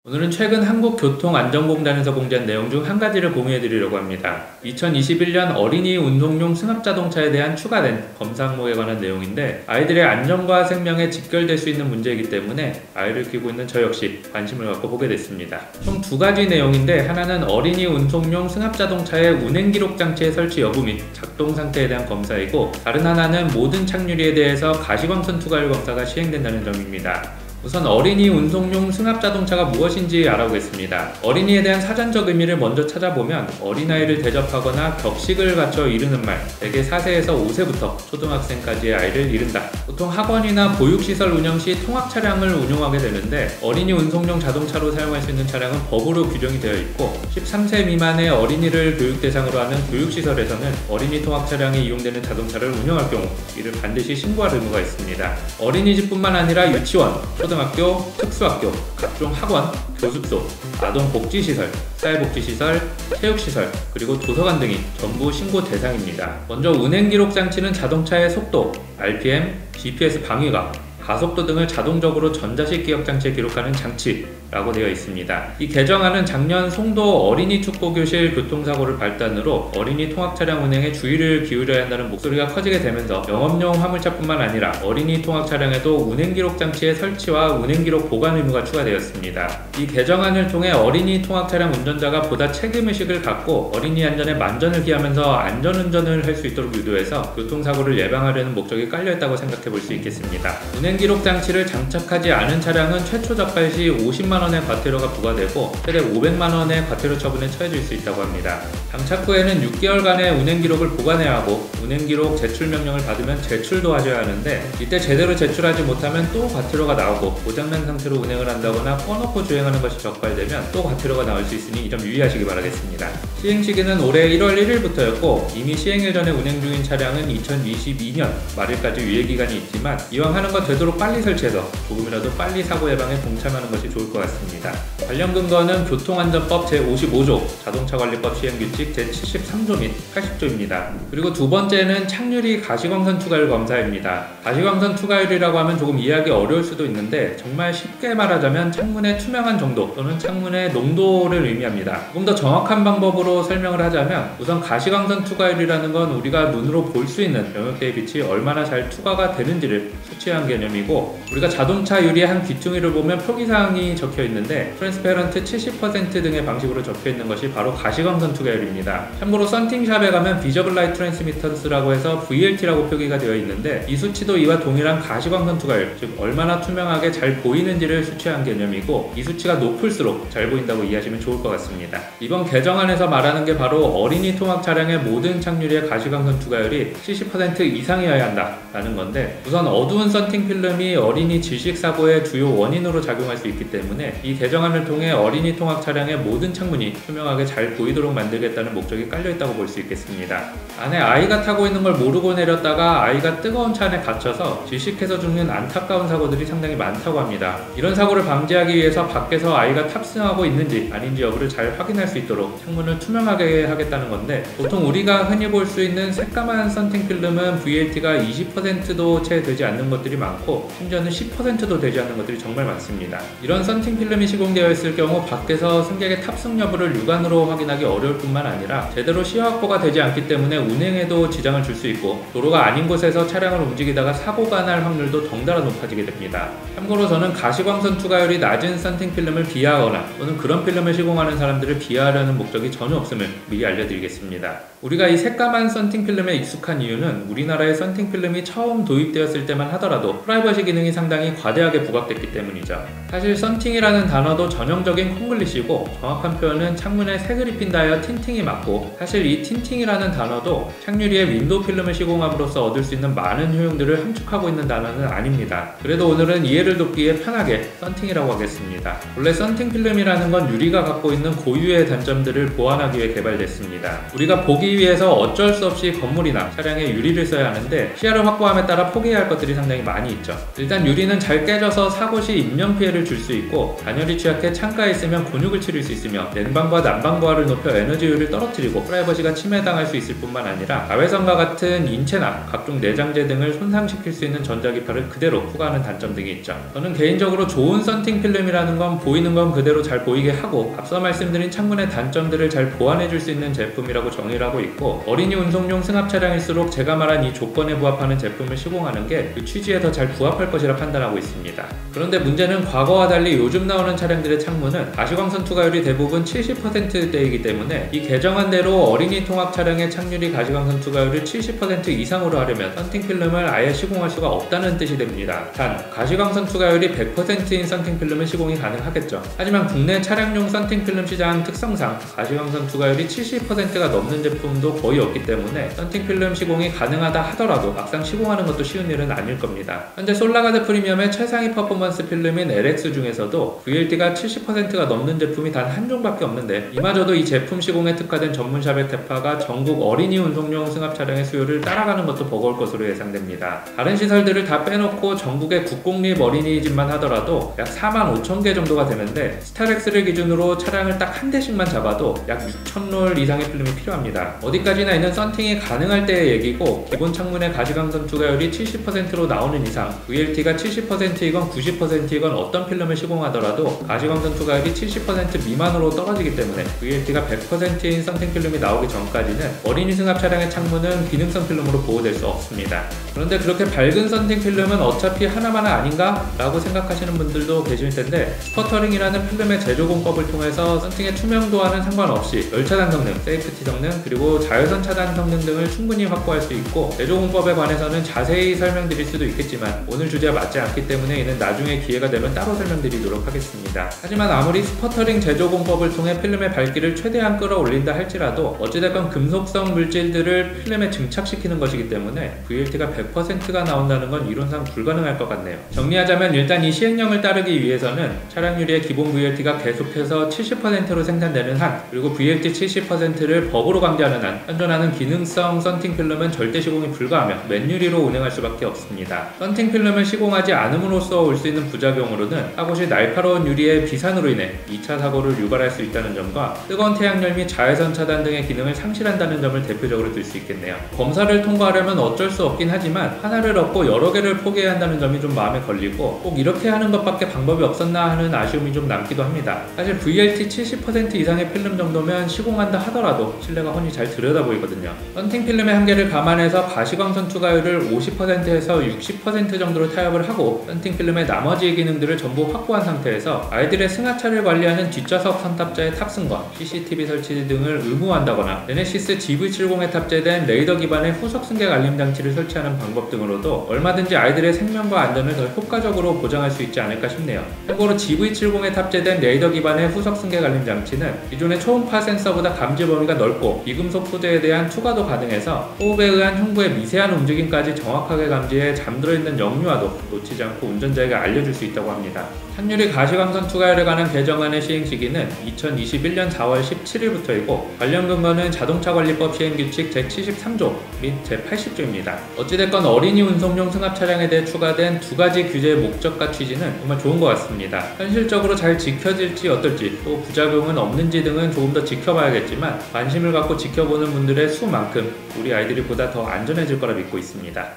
오늘은 최근 한국교통안전공단에서 공지한 내용 중 한 가지를 공유해드리려고 합니다. 2021년 어린이 운송용 승합자동차에 대한 추가된 검사 항목에 관한 내용인데, 아이들의 안전과 생명에 직결될 수 있는 문제이기 때문에 아이를 키우고 있는 저 역시 관심을 갖고 보게 됐습니다. 총 두 가지 내용인데, 하나는 어린이 운송용 승합자동차의 운행기록 장치의 설치 여부 및 작동 상태에 대한 검사이고, 다른 하나는 모든 착륙에 대해서 가시광선 투과율 검사가 시행된다는 점입니다. 우선 어린이 운송용 승합자동차가 무엇인지 알아보겠습니다. 어린이에 대한 사전적 의미를 먼저 찾아보면, 어린아이를 대접하거나 격식을 갖춰 이르는 말, 대개 4세에서 5세부터 초등학생까지의 아이를 이른다. 보통 학원이나 보육시설 운영 시 통학 차량을 운용하게 되는데, 어린이 운송용 자동차로 사용할 수 있는 차량은 법으로 규정이 되어 있고, 13세 미만의 어린이를 교육 대상으로 하는 교육시설에서는 어린이 통학 차량이 이용되는 자동차를 운영할 경우 이를 반드시 신고할 의무가 있습니다. 어린이집뿐만 아니라 유치원, 초등학교, 특수학교, 각종 학원, 교습소, 아동복지시설, 사회복지시설, 체육시설, 그리고 도서관 등이 전부 신고 대상입니다. 먼저 운행기록 장치는 자동차의 속도, RPM, GPS 방위각, 가속도 등을 자동적으로 전자식 기억장치에 기록하는 장치라고 되어 있습니다. 이 개정안은 작년 송도 어린이 축구교실 교통사고를 발단으로 어린이 통학차량 운행에 주의를 기울여야 한다는 목소리가 커지게 되면서 영업용 화물차뿐만 아니라 어린이 통학차량에도 운행기록 장치의 설치와 운행기록 보관 의무가 추가되었습니다. 이 개정안을 통해 어린이 통학차량 운전자가 보다 책임의식을 갖고 어린이 안전에 만전을 기하면서 안전운전을 할 수 있도록 유도해서 교통사고를 예방하려는 목적이 깔려있다고 생각해 볼 수 있겠습니다. 운행기록 장치를 장착하지 않은 차량은 최초 적발 시 50만원의 과태료가 부과되고 최대 500만원의 과태료 처분에 처해질 수 있다고 합니다. 장착 후에는 6개월간의 운행기록을 보관해야 하고, 운행기록 제출 명령을 받으면 제출도 하셔야 하는데, 이때 제대로 제출하지 못하면 또 과태료가 나오고, 고장난 상태로 운행을 한다거나 꺼놓고 주행하는 것이 적발되면 또 과태료가 나올 수 있으니 이 점 유의하시기 바라겠습니다. 시행 시기는 올해 1월 1일부터였고, 이미 시행일 전에 운행 중인 차량은 2022년 말일까지 유예기간이 있지만, 이왕 하는 거 되도록 빨리 설치해서 조금이라도 빨리 사고 예방에 동참하는 것이 좋을 것 같습니다. 관련 근거는 교통안전법 제55조, 자동차관리법 시행규칙 제73조 및 80조입니다. 그리고 두 번째는 착륙이 가시광선 투과율 검사입니다. 가시광선 투과율이라고 하면 조금 이해하기 어려울 수도 있는데, 정말 쉽게 말하자면 창문의 투명한 정도 또는 창문의 농도를 의미합니다. 조금 더 정확한 방법으로 설명을 하자면, 우선 가시광선 투과율이라는 건 우리가 눈으로 볼 수 있는 영역대의 빛이 얼마나 잘 투과가 되는지를 수치한 개념이고, 우리가 자동차 유리의 한 귀퉁이를 보면 표기사항이 적혀 있는데 트랜스페런트 70% 등의 방식으로 적혀 있는 것이 바로 가시광선 투과율입니다. 참고로 썬팅샵에 가면 비저블 라이트 트랜스미턴스라고 해서 VLT라고 표기가 되어 있는데, 이 수치도 이와 동일한 가시광선 투과율, 즉 얼마나 투명하게 잘 보이는지를 수치한 개념이고, 이 수치가 높을수록 잘 보인다고 이해하시면 좋을 것 같습니다. 이번 개정안에서 말하는 게 바로 어린이 통학 차량의 모든 착륙의 가시광선 투과율이 70% 이상이어야 한다라는 건데, 우선 어두운 썬팅 필름이 어린이 질식사고의 주요 원인으로 작용할 수 있기 때문에 이 개정안을 통해 어린이 통학 차량의 모든 창문이 투명하게 잘 보이도록 만들겠다는 목적이 깔려있다고 볼 수 있겠습니다. 안에 아이가 타고 있는 걸 모르고 내렸다가 아이가 뜨거운 차 안에 갇혀서 질식해서 죽는 안타까운 사고들이 상당히 많다고 합니다. 이런 사고를 방지하기 위해서 밖에서 아이가 탑승하고 있는지 아닌지 여부를 잘 확인할 수 있도록 창문을 투명하게 하겠다는 건데, 보통 우리가 흔히 볼 수 있는 새까만 썬팅 필름은 VLT가 20%도 채 되지 않는 것들이 많고, 심지어는 10%도 되지 않는 것들이 정말 많습니다. 이런 썬팅 필름이 시공되어 있을 경우 밖에서 승객의 탑승 여부를 육안으로 확인하기 어려울 뿐만 아니라 제대로 시야 확보가 되지 않기 때문에 운행에도 지장을 줄 수 있고, 도로가 아닌 곳에서 차량을 움직이다가 사고가 날 확률도 덩달아 높아지게 됩니다. 참고로 저는 가시광선 투과율이 낮은 썬팅 필름을 비하하거나 또는 그런 필름을 시공하는 사람들을 비하하려는 목적이 전혀 없음을 미리 알려드리겠습니다. 우리가 이 새까만 썬팅 필름에 익숙한 이유는 우리나라의 썬팅 필름이 처음 도입되었을 때만 하더라도 프라이버시 기능이 상당히 과대하게 부각됐기 때문이죠. 사실 썬팅이라는 단어도 전형적인 콩글리시고, 정확한 표현은 창문에 색을 입힌다 하여 틴팅이 맞고, 사실 이 틴팅이라는 단어도 착유리에 윈도우 필름을 시공함으로써 얻을 수 있는 많은 효용들을 함축하고 있는 단어는 아닙니다. 그래도 오늘은 이해를 돕기 위해 편하게 썬팅이라고 하겠습니다. 원래 썬팅 필름이라는 건 유리가 갖고 있는 고유의 단점들을 보완하기 위해 개발됐습니다. 우리가 보기 위해서 어쩔 수 없이 건물이나 차량에 유리를 써야 하는데, 시야를 확보함에 따라 포기해야 할 것들이 상당히 많이 있죠. 있죠. 일단 유리는 잘 깨져서 사고 시 인명피해를 줄 수 있고, 단열이 취약해 창가에 있으면 곤욕을 치를 수 있으며 냉방과 난방고하를 높여 에너지효율을 떨어뜨리고 프라이버시가 침해당할 수 있을 뿐만 아니라 자외선과 같은 인체나 각종 내장재 등을 손상시킬 수 있는 전자기파를 그대로 포괄하는 단점 등이 있죠. 저는 개인적으로 좋은 썬팅 필름이라는 건 보이는 건 그대로 잘 보이게 하고, 앞서 말씀드린 창문의 단점들을 잘 보완해줄 수 있는 제품이라고 정의를 하고 있고, 어린이 운송용 승합 차량일수록 제가 말한 이 조건에 부합하는 제품을 시공하는 게 그 취지에 더 잘 부합할 것이라 판단하고 있습니다. 그런데 문제는 과거와 달리 요즘 나오는 차량들의 창문은 가시광선 투과율이 대부분 70%대이기 때문에 이 개정안대로 어린이 통학 차량의 착유리 가시광선 투과율을 70% 이상으로 하려면 썬팅 필름을 아예 시공할 수가 없다는 뜻이 됩니다. 단, 가시광선 투과율이 100%인 썬팅 필름은 시공이 가능하겠죠. 하지만 국내 차량용 썬팅 필름 시장 특성상 가시광선 투과율이 70%가 넘는 제품도 거의 없기 때문에 썬팅 필름 시공이 가능하다 하더라도 막상 시공하는 것도 쉬운 일은 아닐 겁니다. 현재 솔라가드 프리미엄의 최상위 퍼포먼스 필름인 LX 중에서도 VLT가 70%가 넘는 제품이 단 한 종밖에 없는데, 이마저도 이 제품 시공에 특화된 전문샵의 테파가 전국 어린이 운송용 승합 차량의 수요를 따라가는 것도 버거울 것으로 예상됩니다. 다른 시설들을 다 빼놓고 전국의 국공립 어린이집만 하더라도 약 45,000개 정도가 되는데, 스타렉스를 기준으로 차량을 딱 한 대씩만 잡아도 약 6,000롤 이상의 필름이 필요합니다. 어디까지나 있는 썬팅이 가능할 때의 얘기고, 기본 창문의 가시광선 투과율이 70%로 나오는 이상 VLT가 70%이건 90%이건 어떤 필름을 시공하더라도 가시광선 투과율이 70% 미만으로 떨어지기 때문에 VLT가 100%인 썬팅 필름이 나오기 전까지는 어린이 승합 차량의 창문은 기능성 필름으로 보호될 수 없습니다. 그런데 그렇게 밝은 썬팅 필름은 어차피 하나만은 아닌가? 라고 생각하시는 분들도 계실 텐데, 스퍼터링이라는 필름의 제조 공법을 통해서 썬팅의 투명도와는 상관없이 열차단 성능, 세이프티 성능, 그리고 자외선 차단 성능 등을 충분히 확보할 수 있고, 제조 공법에 관해서는 자세히 설명드릴 수도 있겠지만 오늘 주제와 맞지 않기 때문에 이는 나중에 기회가 되면 따로 설명드리도록 하겠습니다. 하지만 아무리 스퍼터링 제조 공법을 통해 필름의 밝기를 최대한 끌어올린다 할지라도 어찌됐건 금속성 물질들을 필름에 증착시키는 것이기 때문에 VLT가 100%가 나온다는 건 이론상 불가능할 것 같네요. 정리하자면 일단 이 시행령을 따르기 위해서는 차량 유리의 기본 VLT가 계속해서 70%로 생산되는 한, 그리고 VLT 70%를 법으로 강제하는 한, 현존하는 기능성 썬팅 필름은 절대 시공이 불가하며 맨유리로 운행할 수밖에 없습니다. 썬팅 필름을 시공하지 않음으로써 올 수 있는 부작용으로는 사고 시 날카로운 유리의 비산으로 인해 2차 사고를 유발할 수 있다는 점과 뜨거운 태양열 및 자외선 차단 등의 기능을 상실한다는 점을 대표적으로 들 수 있겠네요. 검사를 통과하려면 어쩔 수 없긴 하지만 하나를 얻고 여러 개를 포기해야 한다는 점이 좀 마음에 걸리고, 꼭 이렇게 하는 것밖에 방법이 없었나 하는 아쉬움이 좀 남기도 합니다. 사실 VLT 70% 이상의 필름 정도면 시공한다 하더라도 실내가 훤히 잘 들여다 보이거든요. 썬팅 필름의 한계를 감안해서 가시광선 투과율을 50%에서 60% 정도로 타협을 하고, 썬팅 필름의 나머지 기능들을 전부 확보한 상태에서 아이들의 승하차를 관리하는 뒷좌석 선탑자의 탑승과 CCTV 설치 등을 의무화한다거나, 제네시스 GV70에 탑재된 레이더 기반의 후속 승객 알림 장치를 설치하는 방법 등으로도 얼마든지 아이들의 생명과 안전을 더 효과적으로 보장할 수 있지 않을까 싶네요. 참고로 GV70에 탑재된 레이더 기반의 후속 승객 알림 장치는 기존의 초음파 센서보다 감지 범위가 넓고 비금속 소재에 대한 투과도 가능해서 호흡에 의한 흉부의 미세한 움직임까지 정확하게 감지해 잠들어 있는 영유아도 놓치지 않고 운전자에게 알려줄 수 있다고 합니다. 착유리 가시광선 투과율에 관한 개정안의 시행 시기는 2021년 4월 17일부터이고, 관련 근거는 자동차관리법 시행규칙 제73조 및 제80조입니다. 어찌됐건 어린이 운송용 승합 차량에 대해 추가된 두 가지 규제의 목적과 취지는 정말 좋은 것 같습니다. 현실적으로 잘 지켜질지 어떨지, 또 부작용은 없는지 등은 조금 더 지켜봐야겠지만, 관심을 갖고 지켜보는 분들의 수만큼 우리 아이들이 보다 더 안전해질 거라 믿고 있습니다.